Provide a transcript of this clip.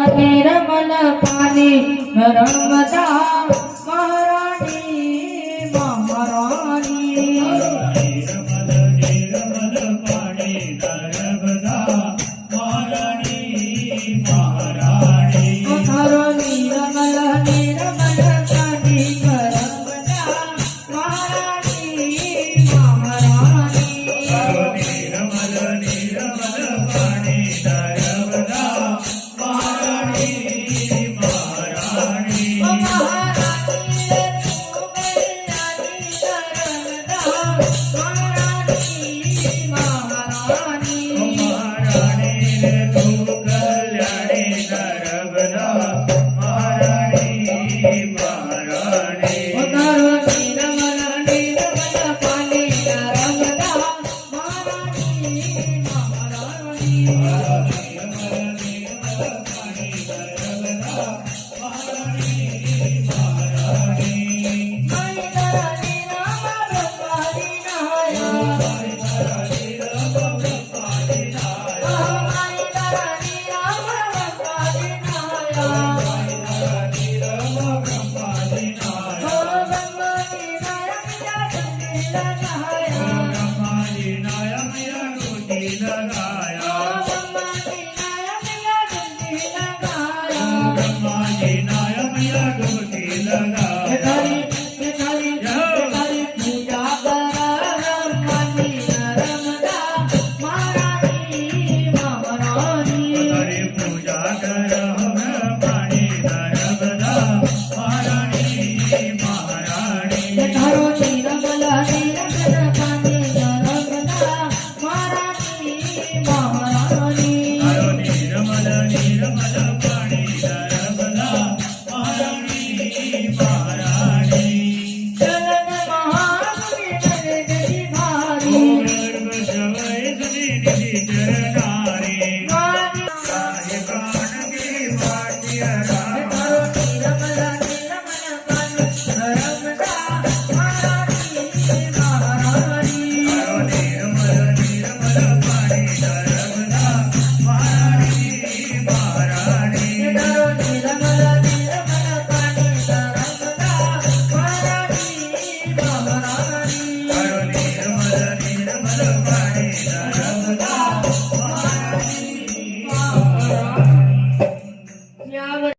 નિર્મલ પાણી નર્મદા મહારાણી મહારાણી નિર્મલ પાણી નર્મદા મહારાણી મહારાણી તારો નિર્મલ પાણી નર્મદા મહારાણી મહારાણી નિર્મલ પાણી નર્મદા મહારાણી મહારાણી મહારાણી રે તું કલ્યાણી નર્મદા મહારાણી મહારાણી તારો નિર્મલ પાણી નર્મદા મહારાણી મહારાણી જય